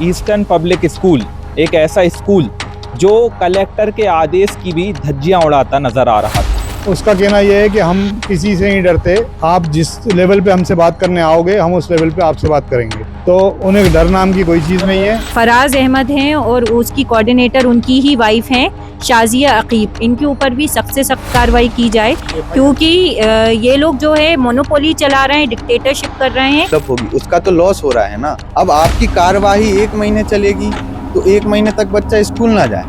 Eastern public school एक ऐसा school जो कलेक्टर के आदेश की भी धज्जियां उड़ाता नजर आ रहा था। उसका कहना यह है कि हम किसी से नहीं डरते, आप जिस लेवल पे हमसे बात करने आओगे हम उस लेवल पे आपसे बात करेंगे। तो उन्हें डर नाम की कोई चीज़ नहीं है। फराज अहमद हैं और उसकी कोऑर्डिनेटर उनकी ही वाइफ हैं शाजिया अकीब। इनके ऊपर भी सख्त से सख्त कार्रवाई की जाए, क्योंकि ये लोग जो है मोनोपोली चला रहे हैं, डिक्टेटरशिप कर रहे हैं। तब होगी उसका तो लॉस हो रहा है ना। अब आपकी कार्यवाही 1 महीने चलेगी तो 1 महीने तक बच्चा स्कूल ना जाए,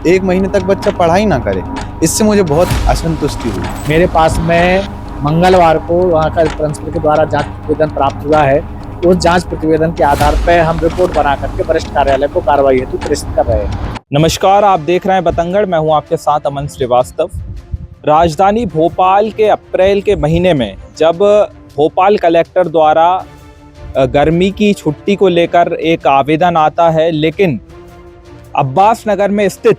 एक महीने तक बच्चा पढ़ाई ना करे। इससे मुझे बहुत असंतुष्टि हुई। मेरे पास में मंगलवार को वहाँ का प्रिंसिपल के द्वारा जांच प्रतिवेदन प्राप्त हुआ है। उस जांच प्रतिवेदन के आधार पर हम रिपोर्ट बना करके वरिष्ठ कार्यालय को कार्रवाई हेतु प्रेषित कर रहे हैं। नमस्कार, आप देख रहे हैं बतंगड़। मैं हूं आपके साथ अमन श्रीवास्तव। राजधानी भोपाल के अप्रैल के महीने में जब भोपाल कलेक्टर द्वारा गर्मी की छुट्टी को लेकर एक आवेदन आता है, लेकिन अब्बास नगर में स्थित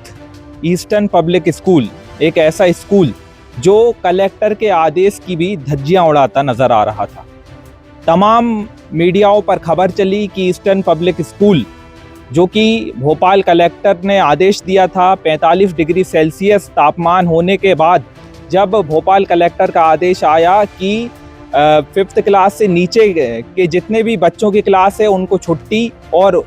ईस्टर्न पब्लिक स्कूल एक ऐसा स्कूल जो कलेक्टर के आदेश की भी धज्जियां उड़ाता नजर आ रहा था। तमाम मीडियाओं पर खबर चली कि ईस्टर्न पब्लिक स्कूल, जो कि भोपाल कलेक्टर ने आदेश दिया था 45 डिग्री सेल्सियस तापमान होने के बाद, जब भोपाल कलेक्टर का आदेश आया कि 5th क्लास से नीचे के जितने भी बच्चों की क्लास है उनको छुट्टी, और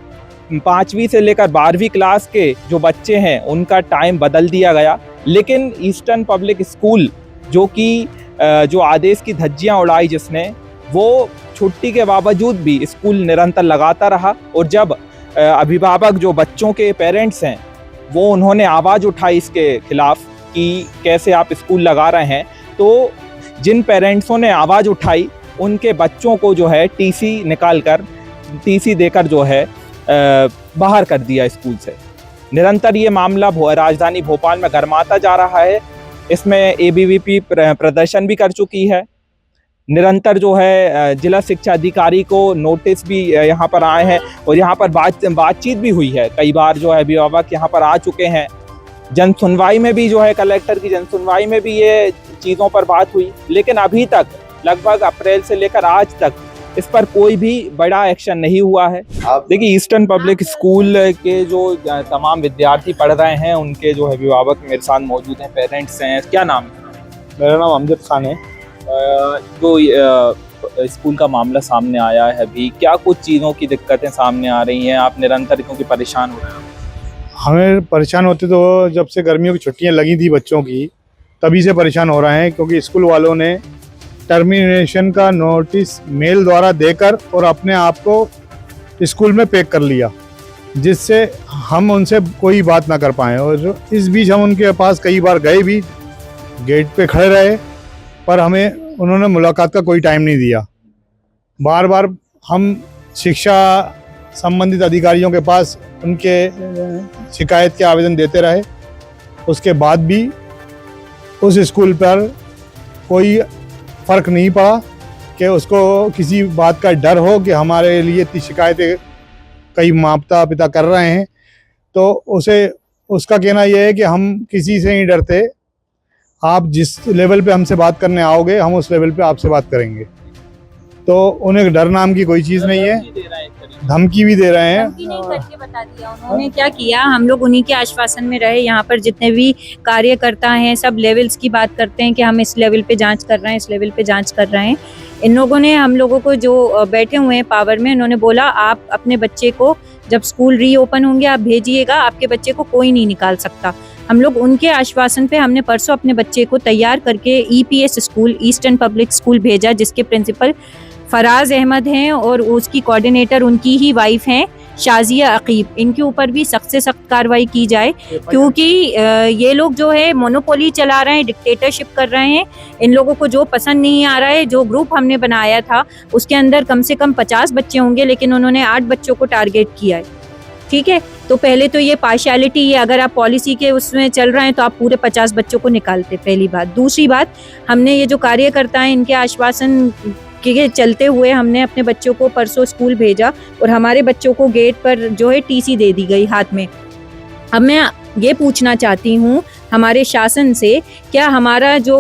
5वीं से लेकर 12वीं क्लास के जो बच्चे हैं उनका टाइम बदल दिया गया। लेकिन ईस्टर्न पब्लिक स्कूल जो आदेश की धज्जियां उड़ाई जिसने, वो छुट्टी के बावजूद भी स्कूल निरंतर लगाता रहा। और जब अभिभावक जो बच्चों के पेरेंट्स हैं वो उन्होंने आवाज़ उठाई इसके खिलाफ कि कैसे आप स्कूल लगा रहे हैं, तो जिन पेरेंट्सों ने आवाज़ उठाई उनके बच्चों को जो है टीसी देकर जो है बाहर कर दिया स्कूल से। निरंतर ये मामला राजधानी भोपाल में गरमाता जा रहा है। इसमें एबीवीपी प्रदर्शन भी कर चुकी है। निरंतर जो है जिला शिक्षा अधिकारी को नोटिस भी यहाँ पर आए हैं, और यहाँ पर बातचीत भी हुई है। कई बार जो है अभिभावक यहाँ पर आ चुके हैं। जन सुनवाई में भी जो है कलेक्टर की जन सुनवाई में भी ये चीज़ों पर बात हुई, लेकिन अभी तक लगभग अप्रैल से लेकर आज तक इस पर कोई भी बड़ा एक्शन नहीं हुआ है। देखिए, ईस्टर्न पब्लिक स्कूल के जो तमाम विद्यार्थी पढ़ रहे हैं उनके जो है अभिभावक मेरे साथ मौजूद हैं, पेरेंट्स हैं। क्या नाम है? मेरा नाम अमजद खान है। जो स्कूल का मामला सामने आया है अभी, क्या कुछ चीज़ों की दिक्कतें सामने आ रही हैं? आप निरंतर क्योंकि परेशान हो रहे हैं? हमें परेशान होते तो जब से गर्मियों की छुट्टियां लगी थी बच्चों की, तभी से परेशान हो रहे हैं, क्योंकि स्कूल वालों ने टर्मिनेशन का नोटिस मेल द्वारा देकर और अपने आप को स्कूल में पैक कर लिया, जिससे हम उनसे कोई बात ना कर पाएँ। और इस बीच हम उनके पास कई बार गए भी, गेट पे खड़े रहे, पर हमें उन्होंने मुलाकात का कोई टाइम नहीं दिया। बार बार हम शिक्षा संबंधित अधिकारियों के पास उनके शिकायत के आवेदन देते रहे, उसके बाद भी उस स्कूल पर कोई फ़र्क नहीं पड़ा कि उसको किसी बात का डर हो कि हमारे लिए इतनी शिकायतें कई माता पिता कर रहे हैं। तो उसका कहना यह है कि हम किसी से नहीं डरते, आप जिस लेवल पे हमसे बात करने आओगे हम उस लेवल पे आपसे बात करेंगे। तो उन्हें डर नाम की कोई चीज़ नहीं है, धमकी भी दे रहे हैं। धमकी नहीं करके बता दिया उन्होंने क्या किया। हम लोग उन्हीं के आश्वासन में रहे। यहाँ पर जितने भी कार्यकर्ता हैं सब लेवल्स की बात करते हैं कि हम इस लेवल पे जांच कर रहे हैं, इस लेवल पे जांच कर रहे हैं। इन लोगों ने हम लोगों को जो बैठे हुए हैं पावर में, उन्होंने बोला आप अपने बच्चे को जब स्कूल रीओपन होंगे आप भेजिएगा, आपके बच्चे को कोई नहीं निकाल सकता। हम लोग उनके आश्वासन पे हमने परसों अपने बच्चे को तैयार करके EPS school eastern public school भेजा, जिसके प्रिंसिपल फराज अहमद हैं और उसकी कोऑर्डिनेटर उनकी ही वाइफ हैं शाजिया अकीब। इनके ऊपर भी सख्त से सख्त कार्रवाई की जाए, क्योंकि ये लोग जो है मोनोपोली चला रहे हैं, डिक्टेटरशिप कर रहे हैं। इन लोगों को जो पसंद नहीं आ रहा है, जो ग्रुप हमने बनाया था उसके अंदर कम से कम 50 बच्चे होंगे, लेकिन उन्होंने 8 बच्चों को टारगेट किया है। ठीक है, तो पहले तो ये पार्शियलिटी है, अगर आप पॉलिसी के उसमें चल रहे हैं तो आप पूरे 50 बच्चों को निकालते, पहली बात। दूसरी बात, हमने ये जो कार्यकर्ता हैं इनके आश्वासन के चलते हुए हमने अपने बच्चों को परसों स्कूल भेजा, और हमारे बच्चों को गेट पर जो है टीसी दे दी गई हाथ में। अब मैं ये पूछना चाहती हूँ, हमारे शासन से, क्या हमारा जो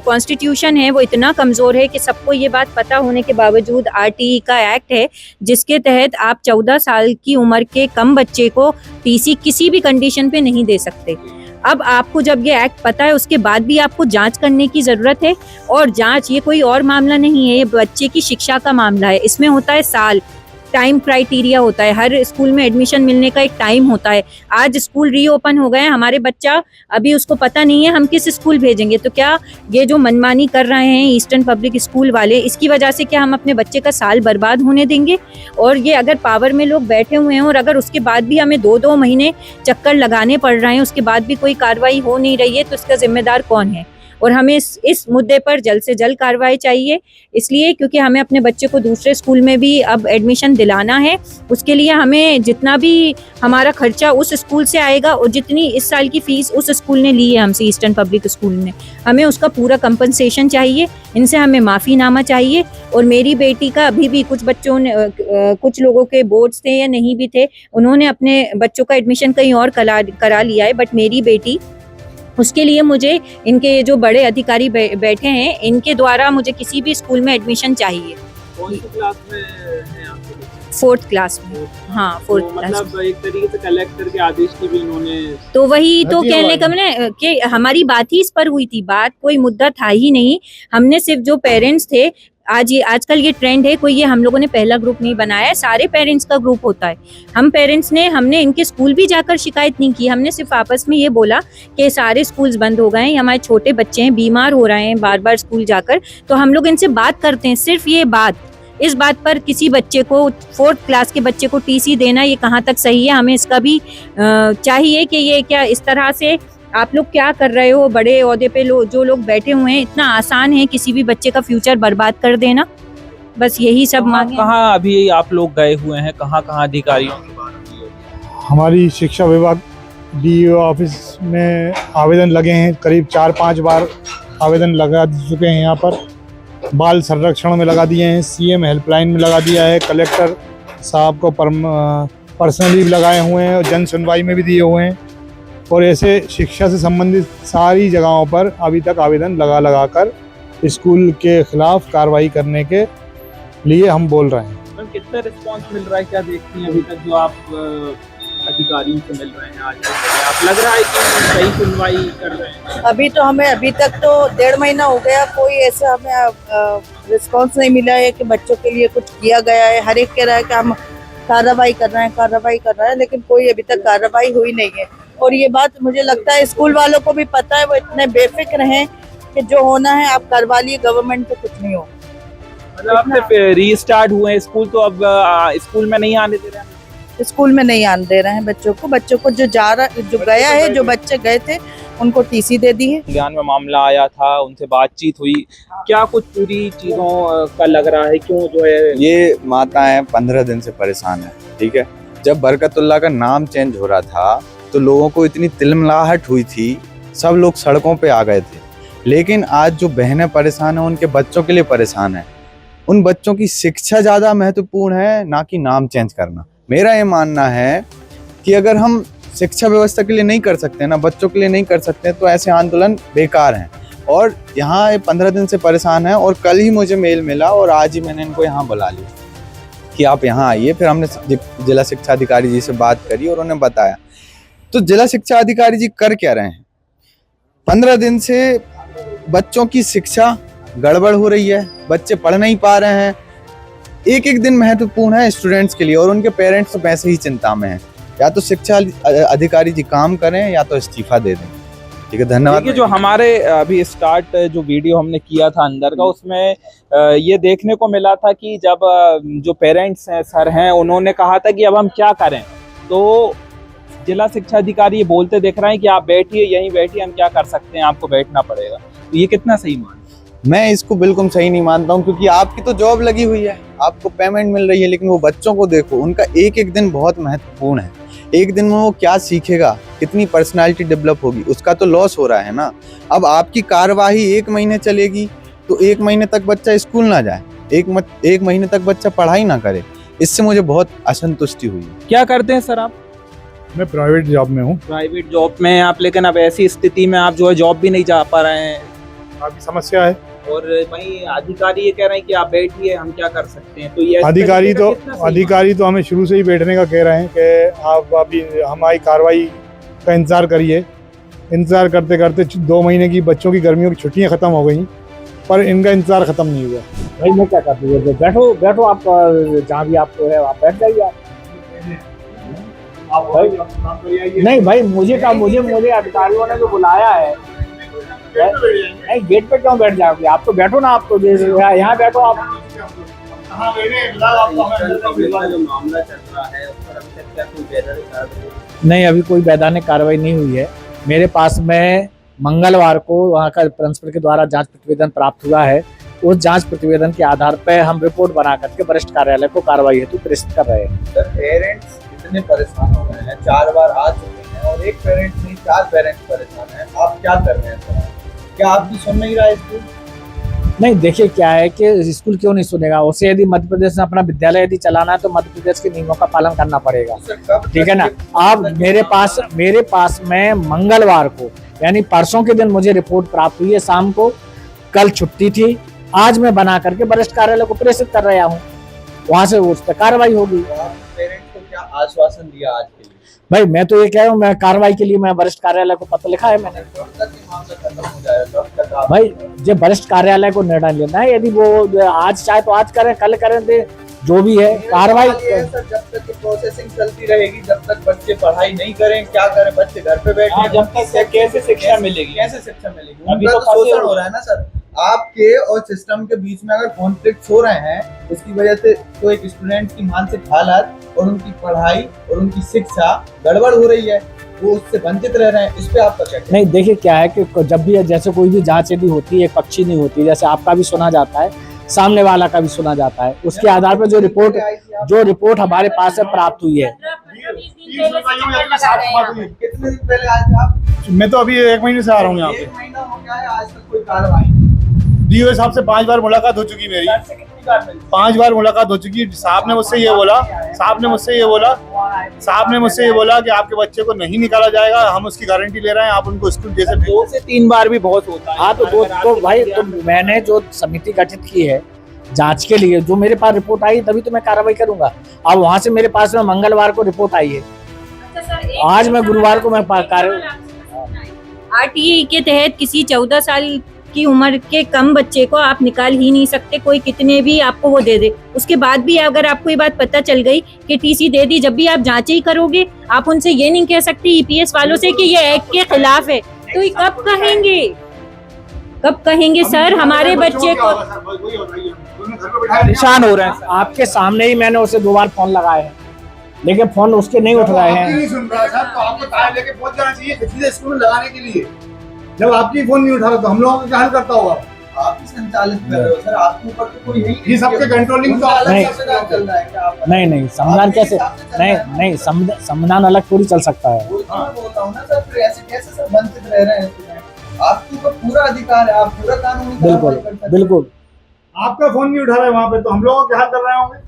कॉन्स्टिट्यूशन है वो इतना कमज़ोर है कि सबको ये बात पता होने के बावजूद आरटीई का एक्ट है जिसके तहत आप 14 साल की उम्र के कम बच्चे को टीसी किसी भी कंडीशन पे नहीं दे सकते। अब आपको जब ये एक्ट पता है उसके बाद भी आपको जांच करने की ज़रूरत है, और जांच ये कोई और मामला नहीं है, ये बच्चे की शिक्षा का मामला है। इसमें होता है साल, टाइम क्राइटेरिया होता है, हर स्कूल में एडमिशन मिलने का एक टाइम होता है। आज स्कूल रीओपन हो गए हैं, हमारे बच्चा अभी उसको पता नहीं है हम किस स्कूल भेजेंगे, तो क्या ये जो मनमानी कर रहे हैं ईस्टर्न पब्लिक स्कूल वाले, इसकी वजह से क्या हम अपने बच्चे का साल बर्बाद होने देंगे? और ये अगर पावर में लोग बैठे हुए हैं और अगर उसके बाद भी हमें 2-2 महीने चक्कर लगाने पड़ रहे हैं, उसके बाद भी कोई कार्रवाई हो नहीं रही है, तो इसका जिम्मेदार कौन है? और हमें इस मुद्दे पर जल्द से जल्द कार्रवाई चाहिए, इसलिए क्योंकि हमें अपने बच्चे को दूसरे स्कूल में भी अब एडमिशन दिलाना है। उसके लिए हमें जितना भी हमारा खर्चा उस स्कूल से आएगा और जितनी इस साल की फ़ीस उस स्कूल ने ली है हमसे, ईस्टर्न पब्लिक स्कूल ने, हमें उसका पूरा कंपनसेशन चाहिए, इनसे हमें माफ़ीनामा चाहिए। और मेरी बेटी का अभी भी कुछ बच्चों ने कुछ लोगों के बोर्ड्स थे या नहीं भी थे, उन्होंने अपने बच्चों का एडमिशन कहीं और करा लिया है, बट मेरी बेटी, उसके लिए मुझे इनके जो बड़े अधिकारी बैठे हैं इनके द्वारा मुझे किसी भी स्कूल में एडमिशन चाहिए। कौन सी क्लास में है आपके बच्चे? 4th क्लास में। हाँ, 4th तो क्लास। मतलब एक तरीके से कलेक्टर के आदेश की भी इन्होंने, तो वही तो हदिया कहने का मैंने कि हमारी बात ही इस पर हुई थी, बात कोई मुद्दा था ही नहीं। हमने सिर्फ जो पेरेंट्स थे, आजकल ये ट्रेंड है, कोई ये हम लोगों ने पहला ग्रुप नहीं बनाया है, सारे पेरेंट्स का ग्रुप होता है। हमने इनके स्कूल भी जाकर शिकायत नहीं की, हमने सिर्फ आपस में ये बोला कि सारे स्कूल्स बंद हो गए हैं, हमारे छोटे बच्चे हैं, बीमार हो रहे हैं बार बार स्कूल जाकर, तो हम लोग इनसे बात करते हैं। सिर्फ ये बात, इस बात पर किसी बच्चे को, 4th क्लास के बच्चे को टीसी देना ये कहाँ तक सही है? हमें इसका भी चाहिए कि ये क्या इस तरह से आप लोग क्या कर रहे हो? बड़े ओहदे पे जो लोग बैठे हुए हैं, इतना आसान है किसी भी बच्चे का फ्यूचर बर्बाद कर देना? बस यही सब मांगे। कहाँ अभी आप लोग गए हुए हैं, कहाँ अधिकारियों से बात की है? हमारी शिक्षा विभाग डीईओ ऑफिस में आवेदन लगे हैं, करीब 4-5 बार आवेदन लगा चुके हैं। यहाँ पर बाल संरक्षण में लगा दिए हैं, सीएम हेल्पलाइन में लगा दिया है, कलेक्टर साहब को पर्सनली लगाए हुए हैं और जन सुनवाई में भी दिए हुए हैं। और ऐसे शिक्षा से संबंधित सारी जगहों पर अभी तक आवेदन लगा कर स्कूल के खिलाफ कार्रवाई करने के लिए हम बोल रहे हैं। मैम, कितना रिस्पांस मिल रहा है, क्या देखती हैं अभी तक जो आप अधिकारियों से मिल रहे हैं? आज आप लग रहा है कि सही सुनवाई कर रहे हैं? अभी तक तो 1.5 महीना हो गया, कोई ऐसा हमें रिस्पांस नहीं मिला है कि बच्चों के लिए कुछ किया गया है। हर एक कह रहा है कि हम कार्रवाई कर रहे हैं, लेकिन कोई अभी तक कार्रवाई हुई नहीं है। और ये बात मुझे लगता है स्कूल वालों को भी पता है, वो इतने बेफिक्र हैं कि जो होना है आप करवा लिए, गवर्नमेंट को कुछ नहीं हो। मतलब आपने रीस्टार्ट हुए स्कूल, तो अब स्कूल में नहीं आने दे रहे हैं? स्कूल में नहीं आने दे रहे हैं बच्चों को जो गया है, जो बच्चे गए थे उनको टीसी दे दी है। ज्ञान में मामला आया था, उनसे बातचीत हुई, क्या कुछ पूरी चीजों का लग रहा है? क्यों जो है ये माताएं 15 दिन से परेशान है, ठीक है। जब बरकतुल्लाह का नाम चेंज हो रहा था तो लोगों को इतनी तिलमिलाहट हुई थी, सब लोग सड़कों पे आ गए थे। लेकिन आज जो बहनें परेशान हैं, उनके बच्चों के लिए परेशान है। उन बच्चों की शिक्षा ज़्यादा महत्वपूर्ण है, ना कि नाम चेंज करना। मेरा ये मानना है कि अगर हम शिक्षा व्यवस्था के लिए नहीं कर सकते ना, बच्चों के लिए नहीं कर सकते, तो ऐसे आंदोलन बेकार हैं। और यहाँ 15 दिन से परेशान है, और कल ही मुझे मेल मिला और आज ही मैंने इनको यहाँ बुला लिया कि आप यहाँ आइए। फिर हमने जिला शिक्षा अधिकारी जी से बात करी और उन्हें बताया। तो जिला शिक्षा अधिकारी जी कर क्या रहे हैं? 15 दिन से बच्चों की शिक्षा गड़बड़ हो रही है, बच्चे पढ़ नहीं पा रहे हैं। एक एक दिन महत्वपूर्ण है स्टूडेंट्स के लिए, और उनके पेरेंट्स तो वैसे ही चिंता में हैं। या तो शिक्षा अधिकारी जी काम करें या तो इस्तीफा दे दें। ठीक है, धन्यवाद। जो हमारे अभी स्टार्ट जो वीडियो हमने किया था अंदर का, उसमें ये देखने को मिला था कि जब जो पेरेंट्स हैं, सर हैं, उन्होंने कहा था कि अब हम क्या करें, तो जिला शिक्षा अधिकारी ये बोलते दिख रहे हैं कि आप बैठिए, यहीं बैठिए, हम क्या कर सकते हैं, आपको बैठना पड़ेगा। तो ये कितना सही मान? मैं इसको बिल्कुल सही नहीं मानता हूँ, क्योंकि आपकी तो जॉब लगी हुई है, आपको पेमेंट मिल रही है, लेकिन वो बच्चों को देखो, उनका एक एक दिन बहुत महत्वपूर्ण है। एक दिन में वो क्या सीखेगा, कितनी पर्सनालिटी डेवलप होगी, उसका तो लॉस हो रहा है ना। अब आपकी कार्यवाही 1 महीने चलेगी, तो 1 महीने तक बच्चा स्कूल ना जाए, 1 महीने तक बच्चा पढ़ाई ना करे, इससे मुझे बहुत असंतुष्टि हुई। क्या करते हैं सर आप? मैं प्राइवेट जॉब में हूँ। प्राइवेट जॉब में हैं आप, लेकिन अब ऐसी स्थिति में आप जो है जॉब भी नहीं जा पा रहे हैं, काफी समस्या है। और वहीं अधिकारी ये कह रहे हैं कि आप बैठिए, हम क्या कर सकते हैं। तो ये इस अधिकारी तरीके का कितना सही अधिकारी तो हमें शुरू से ही बैठने का कह रहे हैं कि आप अभी हमारी कार्रवाई का इंतज़ार करिए। इंतज़ार करते करते 2 महीने की बच्चों की गर्मियों की छुट्टियां ख़त्म हो गई, पर इनका इंतज़ार ख़त्म नहीं हुआ। भाई मैं क्या कर दूँ, बैठो बैठो आप, जहाँ भी आपको है आप बैठ जाइए आप भाई। नहीं भाई, मुझे अधिकारियों ने जो बुलाया है, नहीं गेट पे क्यों बैठ जाओगे, आप तो बैठो ना, आप तो यहाँ बैठो आप। नहीं, अभी कोई वैधानिक कार्रवाई नहीं हुई है। मेरे पास में मंगलवार को वहाँ का प्रिंसिपल के द्वारा जांच प्रतिवेदन प्राप्त हुआ है। उस जांच प्रतिवेदन के आधार पर हम रिपोर्ट बना करके वरिष्ठ कार्यालय को कार्रवाई हेतु प्रेषित कर रहे हैं। सर पेरेंट्स इतने परेशान हो गए हैं, 4 बार आ चुके हैं और एक पेरेंट नहीं 4 पेरेंट्स परेशान हैं। आप क्या कर रहे हैं सर? क्या आपकी सुन नहीं रहा है स्कूल? नहीं, देखिए क्या है कि स्कूल क्यों नहीं सुनेगा, उसे यदि मध्य प्रदेश में अपना विद्यालय यदि चलाना है तो मध्य प्रदेश के नियमों का पालन करना पड़ेगा, ठीक है ना। आप मेरे पास में मंगलवार को यानी परसों के दिन मुझे रिपोर्ट प्राप्त हुई है शाम को। कल छुट्टी थी, आज मैं बना करके वरिष्ठ कार्यालय को प्रेषित कर रहा हूँ, वहां से उस पर कार्रवाई होगी। पेरेंट्स को क्या आश्वासन दिया आज के लिए? भाई मैं तो ये कह रहा हूँ, मैं कार्रवाई के लिए मैं वरिष्ठ कार्यालय को पत्र लिखा है मैंने। कब तक ये मामला खत्म हो जाएगा? कब तक आप भाई जब वरिष्ठ कार्यालय को निर्णय लेना है, यदि वो आज चाहे तो आज करें, कल करें, दे जो भी है कार्रवाई। सर जब तक ये प्रोसेसिंग चलती रहेगी, जब तक बच्चे पढ़ाई नहीं करें, क्या करें, बच्चे घर पे बैठे, जब तक कैसे शिक्षा मिलेगी? कैसे शिक्षा मिलेगी? अभी उनका तो तो फंसे शोषण हो हो रहा है ना सर। आपके और सिस्टम के बीच में अगर कॉन्फ्लिक्ट हो रहे हैं, उसकी वजह से तो एक स्टूडेंट की मानसिक हालत और उनकी पढ़ाई और उनकी शिक्षा गड़बड़ हो रही है, वो उससे वंचित रह रहे हैं। इस पे आपका क्या कहना है? नहीं, देखिए क्या है कि जब भी जैसे कोई भी जांच यदि होती है, एक पक्षी नहीं होती, जैसे आपका भी सुना जाता है, सामने वाला का भी सुना जाता है, उसके आधार पर जो रिपोर्ट हमारे पास से प्राप्त हुई है। कितने दिन पहले आए थे आप? मैं तो अभी 1 महीने से आ रहा हूँ यहाँ पे। 1 महीना हो गया है, आज तक कोई कार्रवाई नहीं। डीओ साहब से 5 बार मुलाकात हो चुकी मेरी, 5 बार मुलाकात हो चुकी। साहब ने मुझसे ये बोला कि आपके बच्चे को नहीं निकाला जाएगा, हम उसकी गारंटी ले रहे हैं, आप उनको स्कूल जैसे 2 से 3 बार भी बहुत होता है। हाँ तो भाई तो मैंने जो समिति गठित की है जांच के लिए, जो मेरे पास रिपोर्ट आई तभी तो मैं कार्रवाई करूंगा। अब वहां से मेरे पास में मंगलवार को रिपोर्ट आई है, आज मैं गुरुवार को मैं RTE के तहत किसी 14 साल की उम्र के कम बच्चे को आप निकाल ही नहीं सकते, कोई कितने भी आपको वो दे दे। उसके बाद भी अगर आपको ये बात पता चल गई कि TC दे दी, जब भी आप जांच ही करोगे, आप उनसे ये नहीं कह सकते EPS वालों से कि ये एक्ट के खिलाफ है। तो ये कब कहेंगे सर हमारे बच्चे को? परेशान हो रहे हैं। आपके सामने ही मैंने उसे 2 बार फोन लगाए हैं, लेकिन फोन उसके नहीं उठ रहे हैं। नहीं सुन रहा सर, तो आपको तार लेके पहुंच जाना चाहिए सीधे स्कूल में लगाने के लिए। जब आपकी फोन नहीं उठा रहा तो हम लोगों का क्या हल करता होगा? आप ही संचालित कर रहे हो सर, आपके ऊपर तो कोई नहीं। ये सबके कंट्रोलिंग तो नहीं चल रहा है क्या? आप नहीं संविधान कैसे, नहीं संविधान अलग थोड़ी चल सकता है। वही तो मैं बोल रहा हूँ ना सर, फिर ऐसे कैसे सब वंचित रह रहे हैं स्टूडेंट? आपके ऊपर पूरा अधिकार है, आप पूरा कानूनी कार्रवाई कर सकते हैं। बिल्कुल आपका फोन नहीं उठा रहा है वहाँ पे, तो हम लोगों का क्या हाल कर रहे होंगे?